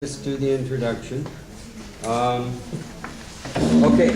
Just do the introduction. Okay,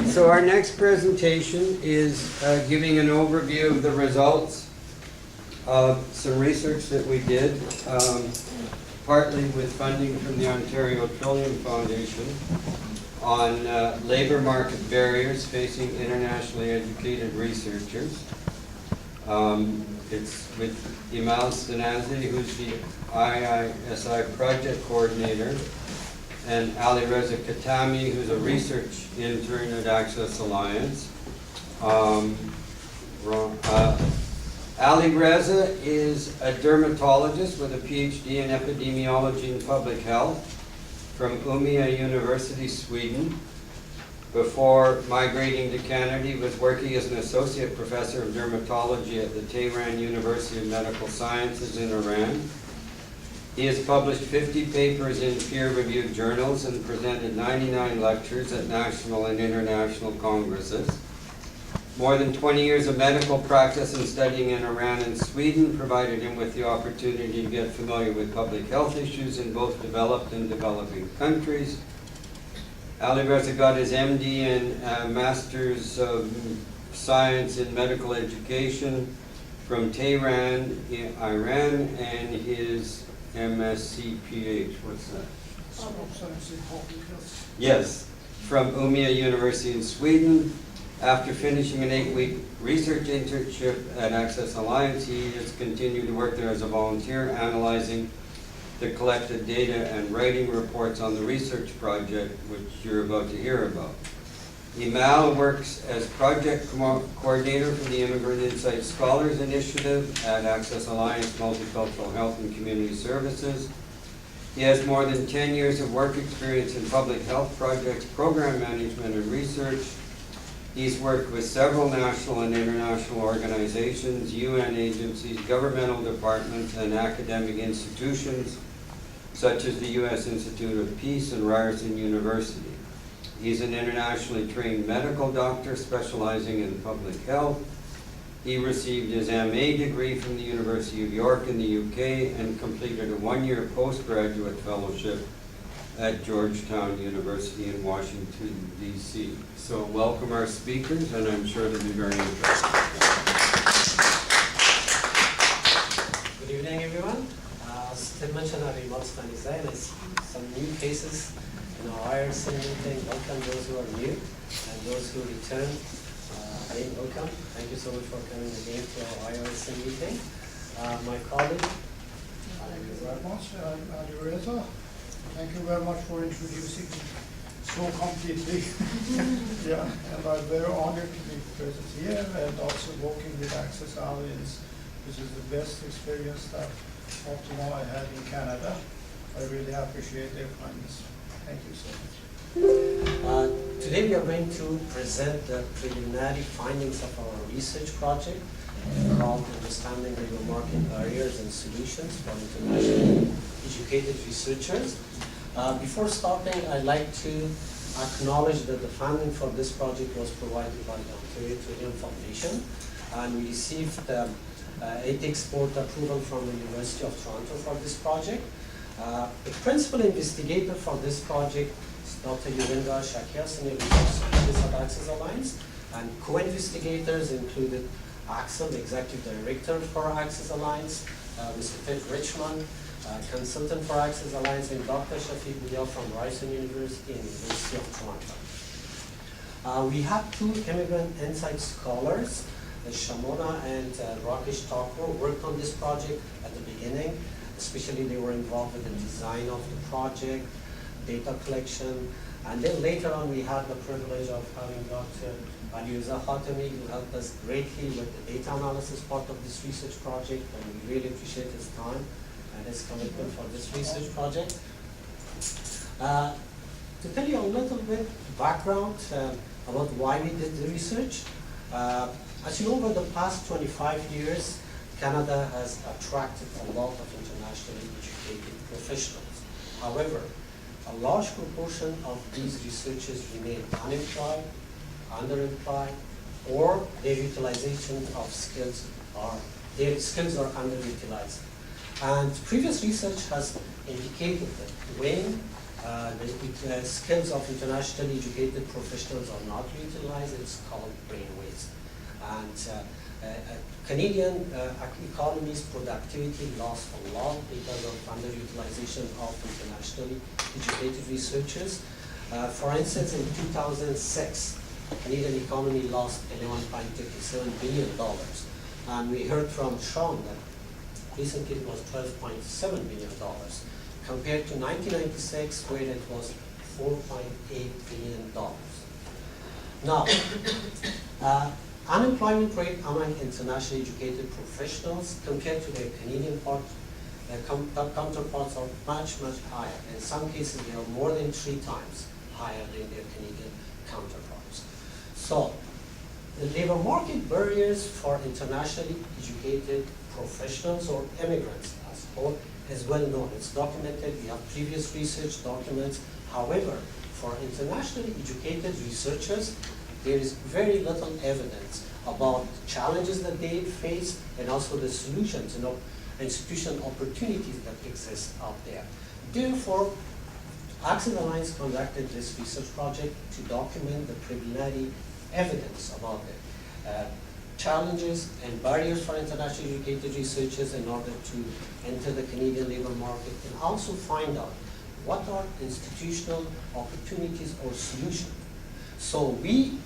so our next presentation is giving an overview of the results of some research that we did, partly with funding from the Ontario Trillium Foundation, on labor market barriers facing internationally educated researchers. It's with Emal Stanizai, who's the IISI project coordinator, and Alireza Khatami, who's a research intern at Access Alliance. Alireza is a dermatologist with a PhD in epidemiology and public health from Umeå University, Sweden. Before migrating to Canada, he was working as an associate professor of dermatology at the Tehran University of Medical Sciences in Iran. He has published 50 papers in peer-reviewed journals and presented 99 lectures at national and international congresses. More than 20 years of medical practice and studying in Iran and Sweden provided him with the opportunity to get familiar with public health issues in both developed and developing countries. Alireza got his MD and Master's of Science in Medical Education from Tehran in Iran, and his MSc PH, what's that? Yes, from Umeå University in Sweden. After finishing an 8-week research internship at Access Alliance, he has continued to work there as a volunteer, analyzing the collected data and writing reports on the research project, which you're about to hear about. Emal works as project coordinator for the Immigrant Insight Scholars Initiative at Access Alliance Multicultural Health and Community Services. He has more than 10 years of work experience in public health projects, program management, and research. He's worked with several national and international organizations, UN agencies, governmental departments, and academic institutions, such as the U.S. Institute of Peace and Ryerson University. He's an internationally trained medical doctor specializing in public health. He received his MA degree from the University of York in the UK and completed a 1-year postgraduate fellowship at Georgetown University in Washington, D.C. So welcome our speakers, and I'm sure they'll be very interesting. Good evening, everyone. As Tim mentioned, I'm Emal Stanizai, and I see some new faces in our Ryerson meeting. Welcome those who are new, and those who return. Again, welcome. Thank you so much for coming again to our Ryerson meeting. My colleague. Thank you very much. I'm Alireza. Thank you very much for introducing me so completely. Yeah, and I'm very honored to be present here and also working with Access Alliance, which is the best experience that up to now I had in Canada. I really appreciate their kindness. Thank you so much. Today we are going to present the preliminary findings of our research project called Understanding Labor Market Barriers and Solutions for Internationally Educated Researchers. Before starting, I'd like to acknowledge that the funding for this project was provided by the Ontario Trillium Foundation, and we received ethics board approval from the University of Toronto for this project. The principal investigator for this project is Dr. Yurinda Shakya, Senior Research Scientist at Access Alliance, and co-investigators included Axel, Executive Director for Access Alliance, Mr. Ted Richmond, consultant for Access Alliance, and Dr. Shafiq Buyal from Ryerson University and University of Toronto. We have 2 Immigrant Insight Scholars, Shamona and Rakesh Thakur, worked on this project at the beginning. Especially they were involved with the design of the project, data collection, and then later on we had the privilege of having Dr. Alireza Khatami, who helped us greatly with the data analysis part of this research project, and we really appreciate his time and his commitment for this research project. To tell you a little bit background about why we did the research, as you know, over the past 25 years, Canada has attracted a lot of internationally educated professionals. However, a large proportion of these researchers remain unemployed, underemployed, or their utilization of skills are underutilized. And previous research has indicated that when the skills of internationally educated professionals are not utilized. It's called brain waste. And Canadian economy's productivity lost a lot because of underutilization of internationally educated researchers. For instance, in 2006, Canadian economy lost $11.57 billion. And we heard from Sean that recently it was $12.7 billion, compared to 1996, where it was $4.8 billion. Now, unemployment rate among internationally educated professionals compared to their Canadian counterparts are much, much higher. In some cases, they are more than 3 times higher than their Canadian counterparts. So, the labor market barriers for internationally educated professionals or immigrants as whole is well known. It's documented. We have previous research documents. However, for internationally educated researchers, there is very little evidence about the challenges that they face and also the solutions and institutional opportunities that exist out there. Therefore, Access Alliance conducted this research project to document the preliminary evidence about the challenges and barriers for internationally educated researchers in order to enter the Canadian labor market, and also find out what are institutional opportunities or solutions. So we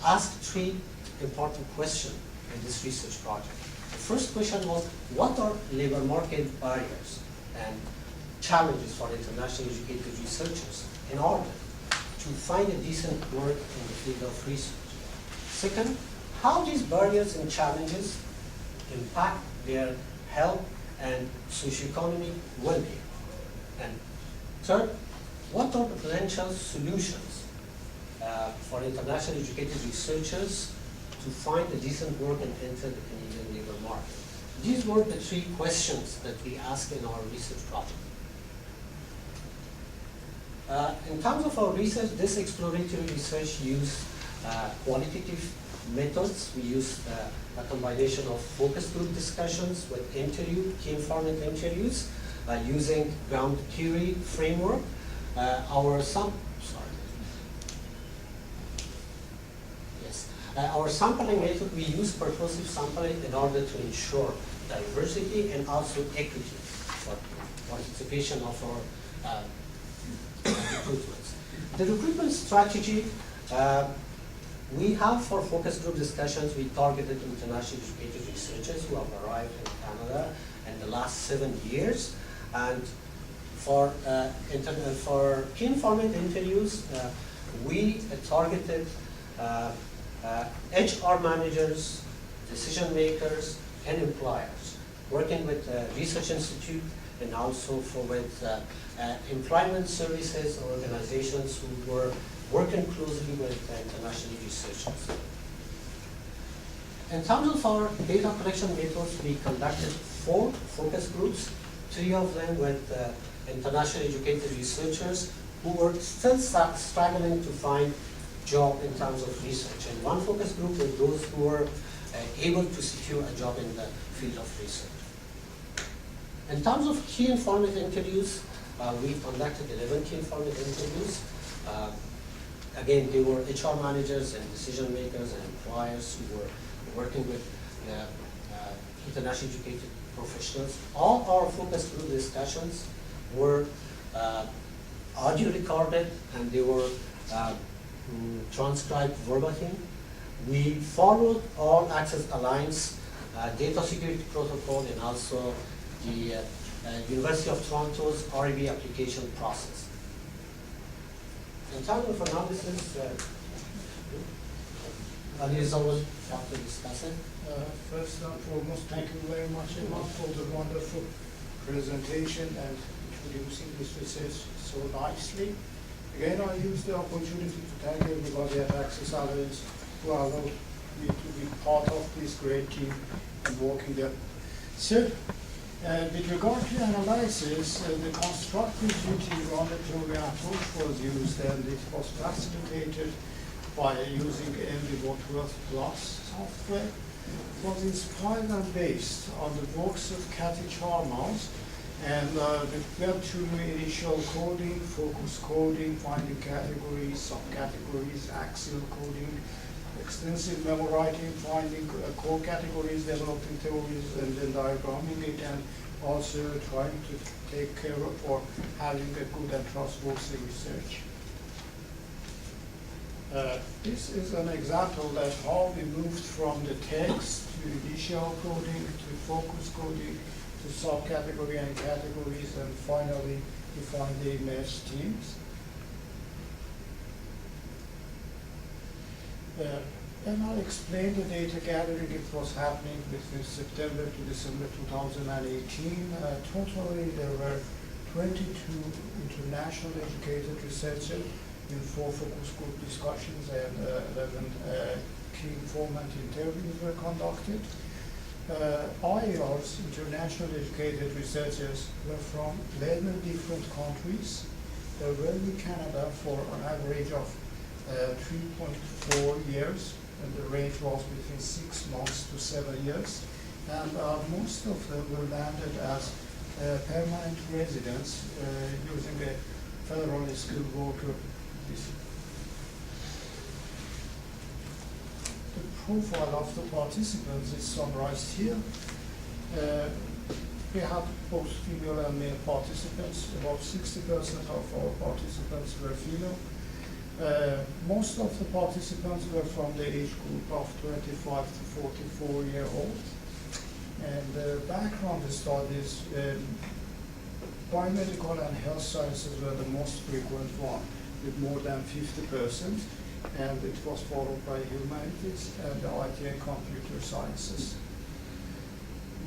asked 3 important questions in this research project. The first question was, what are labor market barriers and challenges for internationally educated researchers in order to find a decent work in the field of research? Second, how these barriers and challenges impact their health and socioeconomic well-being. And third, what are the potential solutions for internationally educated researchers to find a decent work and enter the Canadian labor market? These were the 3 questions that we asked in our research project. In terms of our research, this exploratory research used qualitative methods. We used a combination of focus group discussions with key informant interviews using ground theory framework. Our sampling method, we use purposive sampling in order to ensure diversity and also equity for participation of our recruitments. The recruitment strategy we have for focus group discussions, we targeted internationally educated researchers who have arrived in Canada in the last 7 years. And for key informant interviews, we targeted HR managers, decision makers, and employers, working with research institute and also with employment services organizations who were working closely with international researchers. In terms of our data collection methods, we conducted 4 focus groups, 3 of them with internationally educated researchers who were still struggling to find job in terms of research, and 1 focus group with those who were able to secure a job in the field of research. In terms of key informant interviews, we conducted 11 key informant interviews. Again, they were HR managers and decision makers and employers who were working with internationally educated professionals. All our focus group discussions were audio recorded, and they were transcribed verbatim. We followed all Access Alliance data security protocol and also the University of Toronto's REB application process. In terms of analysis, Alireza will have to discuss it. First and foremost, thank you very much, Emal, for the wonderful presentation and introducing this research so nicely. Again, I use the opportunity to thank everybody at Access Alliance who allowed me to be part of this great team and working there. So, with regard to analysis, the constructive utility approach was used, and it was facilitated by using MD112 Plus software. It was inspired and based on the works of Cathy Chalmers And we went through initial coding, focus coding, finding categories, subcategories, axial coding, extensive memory writing, finding core categories, developing theories, and then diagramming it, and also trying to take care of for having a good and trustworthy research. This is an example that how we moved from the text to initial coding to focus coding to subcategory and categories, and finally define the image teams. And I'll explain the data gathering. It was happening between September to December 2018. Totally, there were 22 internationally educated researchers in 4 focus group discussions, and 11 key informant interviews were conducted. IERs, internationally educated researchers, were from 11 different countries. They were in Canada for an average of 3.4 years, and the range was between 6 months to 7 years. And most of them were landed as permanent residents using a federally skilled worker visa. The profile of the participants is summarized here. We have both female and male participants. About 60% of our participants were female. Most of the participants were from the age group of 25 to 44-year-old. And the background studies, biomedical and health sciences were the most frequent one, with more than 50%, and it was followed by humanities and the IT and computer sciences.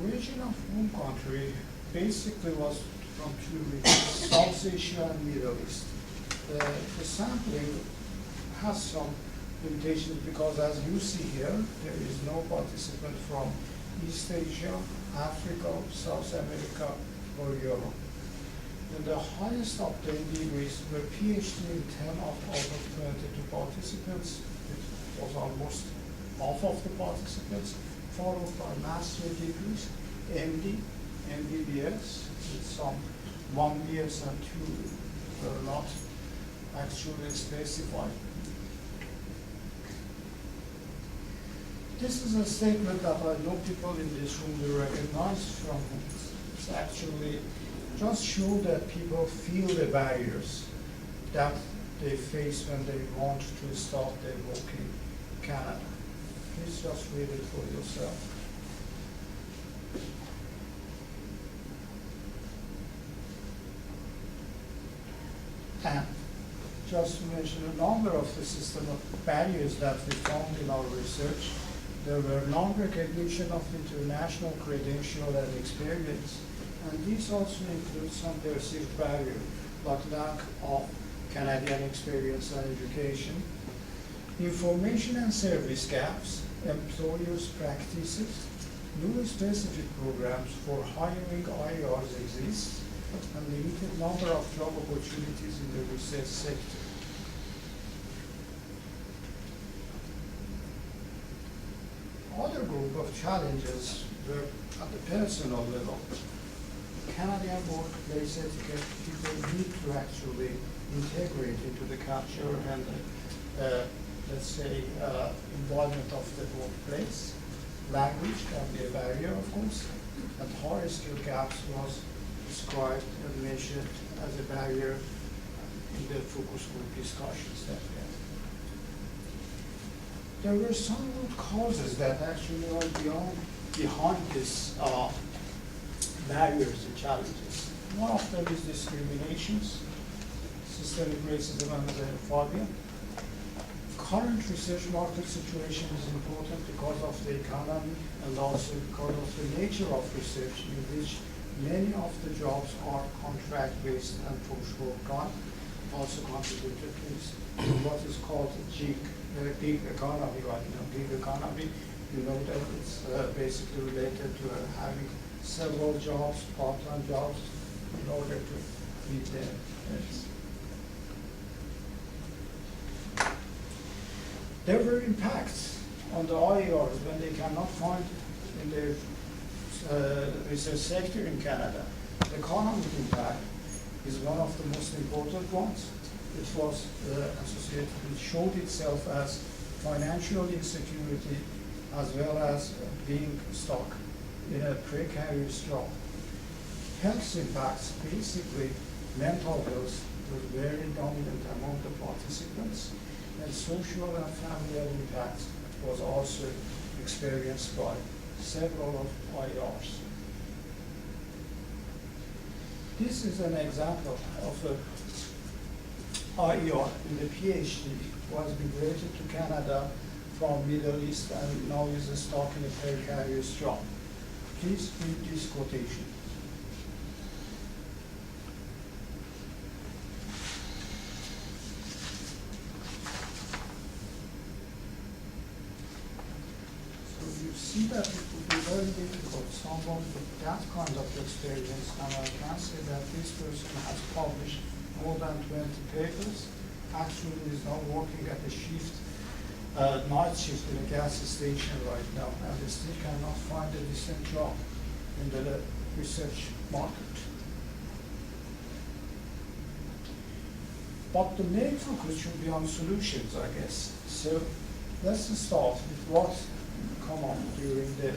Region of home country basically was from 2 regions, South Asia and Middle East. The sampling has some limitations because, as you see here, there is no participant from East Asia, Africa, South America, or Europe. And the highest obtained degrees were PhD in 10 out of 22 participants. It was almost half of the participants, followed by master's degrees, MD, MBBS, with some 1 years and 2 were not actually specified. This is a statement that I know people in this room will recognize from it. It's actually just show that people feel the barriers that they face when they want to start their work in Canada. Please just read it for yourself. And just to mention a number of the system of barriers that we found in our research, there were non-recognition of international credential and experience, and these also include some perceived barriers, like lack of Canadian experience and education, information and service gaps, employers' practices, no specific programs for hiring IRs exist, and limited number of job opportunities in the research sector. Other group of challenges were at the personal level. Canadian workplace etiquette, people need to actually integrate into the culture and, let's say, environment of the workplace. Language can be a barrier, of course, and higher skill gaps was described and mentioned as a barrier in the focus group discussions that we had. There were some root causes that actually are behind this barriers and challenges. One of them is discriminations, systemic racism and xenophobia. Current research market situation is important because of the economy and also because of the nature of research, in which many of the jobs are contract-based and for-short time, also contributed to what is called gig economy right now. Gig economy, you know that it's basically related to having several jobs, part-time jobs, in order to meet their needs. There were impacts on the IERs when they cannot find in their research sector in Canada. Economic impact is one of the most important ones. It was associated, it showed itself as financial insecurity as well as being stuck in a precarious job. Health impacts, basically mental health, was very dominant among the participants, and social and familial impacts was also experienced by several of IRs. This is an example of a IR in the PhD, was migrated to Canada from Middle East and now is stuck in a precarious job. Please read this quotation. So you see that it would be very difficult, someone with that kind of experience, and I can say that this person has published more than 20 papers, actually is now working at a shift, night shift in a gas station right now, and they still cannot find a decent job in the research market. But the main focus should be on solutions, I guess. So let's start with what come up during the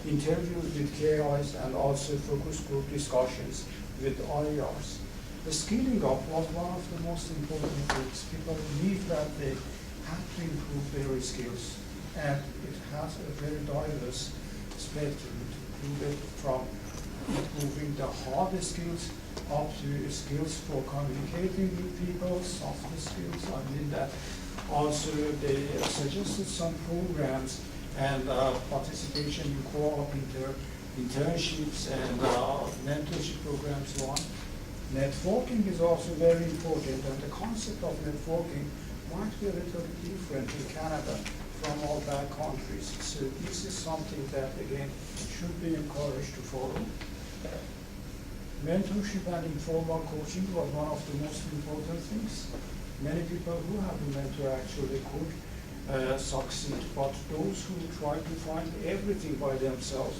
interviews with KIs and also focus group discussions with IRs. The skilling up was one of the most important things. People believe that they have to improve their skills, and it has a very diverse spectrum to improve it, from improving the hard skills up to skills for communicating with people, soft skills. I mean that also they suggested some programs and participation in co-op internships and mentorship programs, so on. Networking is also very important, and the concept of networking might be a little bit different in Canada from all back countries. So this is something that, again, should be encouraged to follow. Mentorship and informal coaching was one of the most important things. Many people who have a mentor actually could succeed, but those who try to find everything by themselves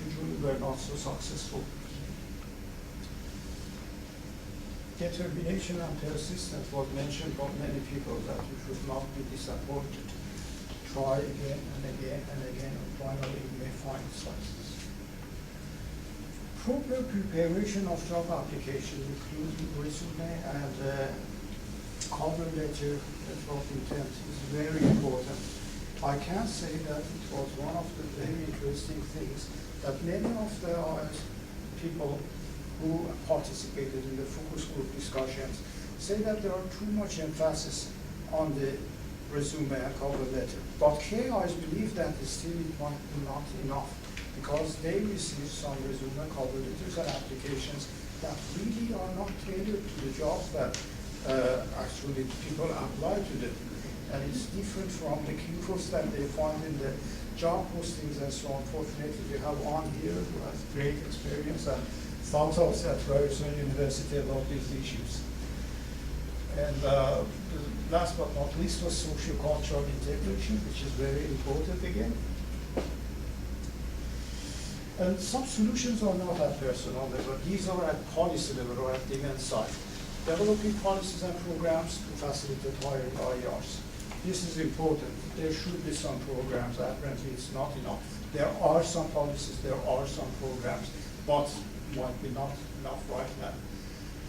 usually were not so successful. Determination and persistence was mentioned by many people, that you should not be disappointed. Try again and again and again, and finally you may find success. Proper preparation of job application, including resume and cover letter of intent, is very important. I can say that it was one of the very interesting things that many of the people who participated in the focus group discussions say that there are too much emphasis on the resume and cover letter. But KIs believe that still it might be not enough, because they receive some resume, cover letters and applications that really are not tailored to the jobs that actually people apply to them. And it's different from the keywords that they find in the job postings and so on. Fortunately, we have one here who has great experience and thought of at Ryerson University about these issues. And last but not least was socio-cultural integration, which is very important again. And some solutions are not at personal level. These are at policy level or at demand side. Developing policies and programs to facilitate hiring IRs. This is important. There should be some programs. Apparently it's not enough. There are some policies, there are some programs, but might be not enough right now.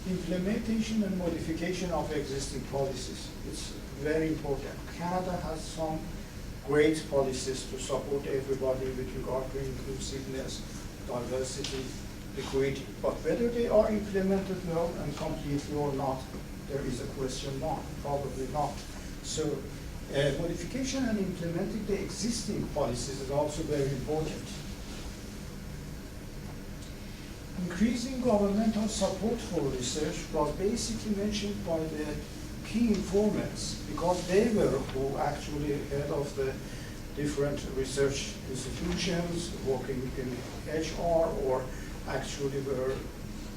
Implementation and modification of existing policies. It's very important. Canada has some great policies to support everybody with regard to inclusiveness, diversity, equity. But whether they are implemented well and completely or not, there is a question mark. Probably not. So modification and implementing the existing policies is also very important. Increasing governmental support for research was basically mentioned by the key informants, because they were who actually head of the different research institutions, working in HR, or actually were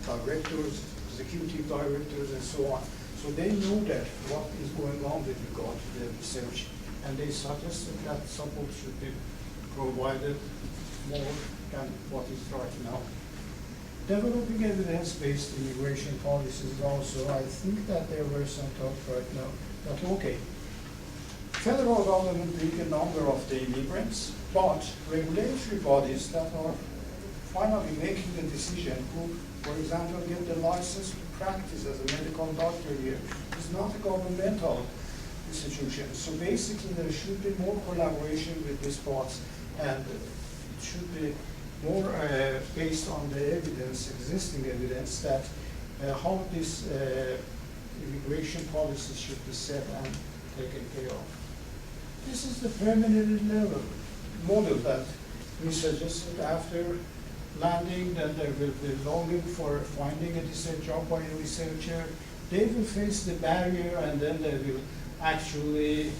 directors, executive directors, and so on. So they know that what is going on with regard to the research, and they suggested that support should be provided more than what is right now. Developing evidence-based immigration policies also, I think that there were some talk right now that, okay, federal government bring a number of the immigrants, but regulatory bodies that are finally making the decision who, for example, get the license to practice as a medical doctor here is not a governmental institution. So basically there should be more collaboration with these parts, and it should be more based on the evidence, existing evidence, that how this immigration policy should be set and taken care of. This is the permanent level model that we suggested. After landing, then there will be longing for finding a decent job by a researcher. They will face the barrier, and then they will actually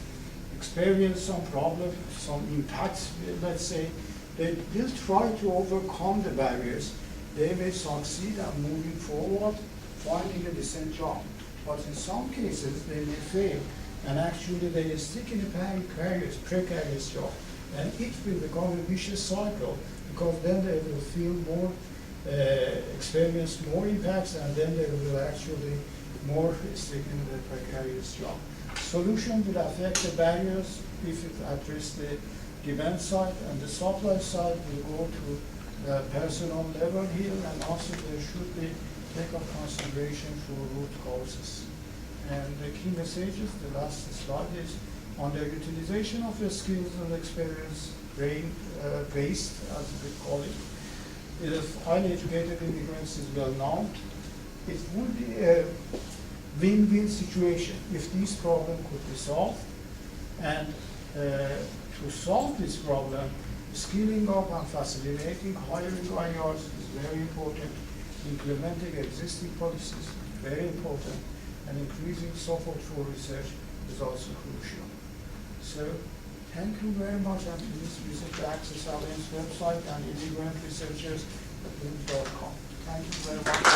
experience some problem, some impacts, let's say. They will try to overcome the barriers. They may succeed at moving forward, finding a decent job. But in some cases, they may fail, and actually they stick in a precarious job. And it will become a vicious cycle, because then they will feel more, experience more impacts, and then they will actually more stick in the precarious job. Solution will affect the barriers if it addresses the demand side, and the supply side will go to the personal level here, and also there should be take of consideration for root causes. And the key messages, the last slide, is on the utilization of the skills and experience based, as we call it. If highly educated immigrants is well known, it would be a win-win situation if this problem could be solved. And to solve this problem, skilling up and facilitating hiring IRs is very important. Implementing existing policies is very important, and increasing support for research is also crucial. So, thank you very much, and please visit the Access Alliance website and immigrantresearchers.com. Thank you very much.